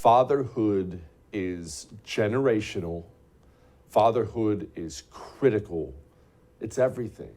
Fatherhood is generational. Fatherhood is critical. It's everything.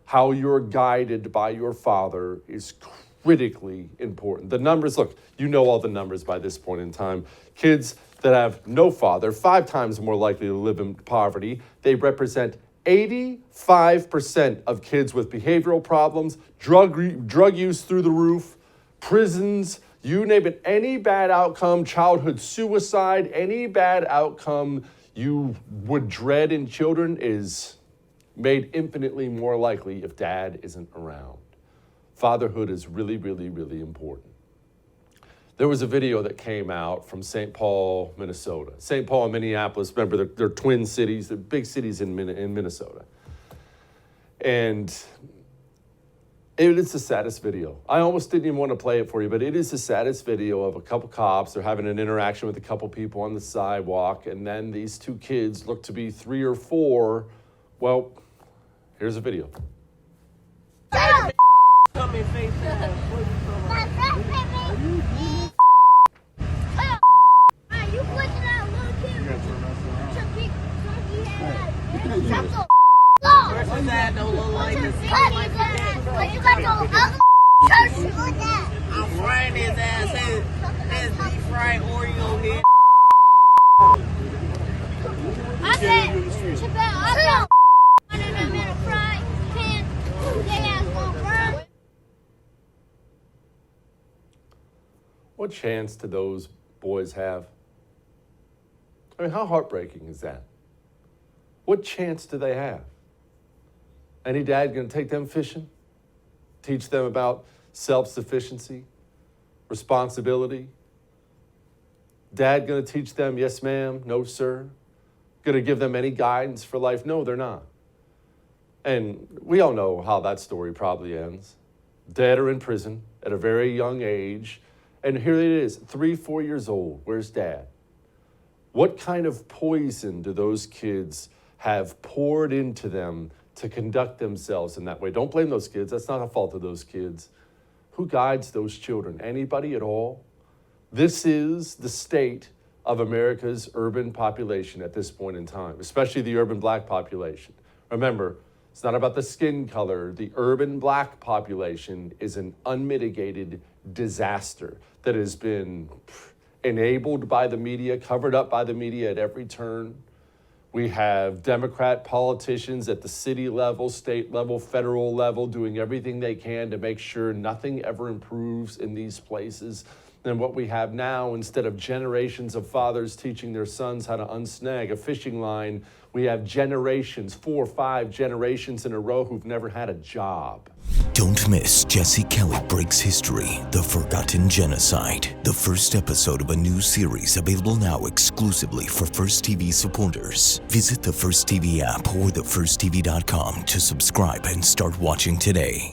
How you're guided by your father is critically important. The numbers, look, you know all the numbers by this point in time. Kids that have no father, 5 times more likely to live in poverty. They represent 85% of kids with behavioral problems, drug use through the roof, prisons, you name it, any bad outcome, childhood suicide, any bad outcome you would dread in children is made infinitely more likely if dad isn't around. Fatherhood is really, really, really important. There was a video that came out from St. Paul, Minnesota. St. Paul and Minneapolis, remember, they're twin cities, they're big cities in Minnesota. And it is the saddest video. I almost didn't even want to play it for you, but it is the saddest video of a couple cops. They're having an interaction with a couple people on the sidewalk, and then these 2 kids look to be 3 or 4. Well, here's a video. I'm frying his ass. His deep fried Oreo head. I said, I got in a fry pan. They ass gonna burn. What chance do those boys have? I mean, how heartbreaking is that? What chance do they have? Any dad gonna take them fishing? Teach them about self-sufficiency, responsibility? Dad gonna teach them, yes ma'am, no sir? Gonna give them any guidance for life? No, they're not. And we all know how that story probably ends. Dad are in prison at a very young age, and here it is, 3, 4 years old. Where's dad? What kind of poison do those kids have poured into them to conduct themselves in that way? Don't blame those kids. That's not a fault of those kids. Who guides those children? Anybody at all? This is the state of America's urban population at this point in time, especially the urban black population. Remember, it's not about the skin color. The urban black population is an unmitigated disaster that has been enabled by the media, covered up by the media at every turn. We have Democrat politicians at the city level, state level, federal level, doing everything they can to make sure nothing ever improves in these places. And what we have now, instead of generations of fathers teaching their sons how to unsnag a fishing line, we have generations, 4 or 5 generations in a row who've never had a job. Don't miss Jesse Kelly Breaks History, The Forgotten Genocide, the first episode of a new series available now exclusively for First TV supporters. Visit the First TV app or thefirsttv.com to subscribe and start watching today.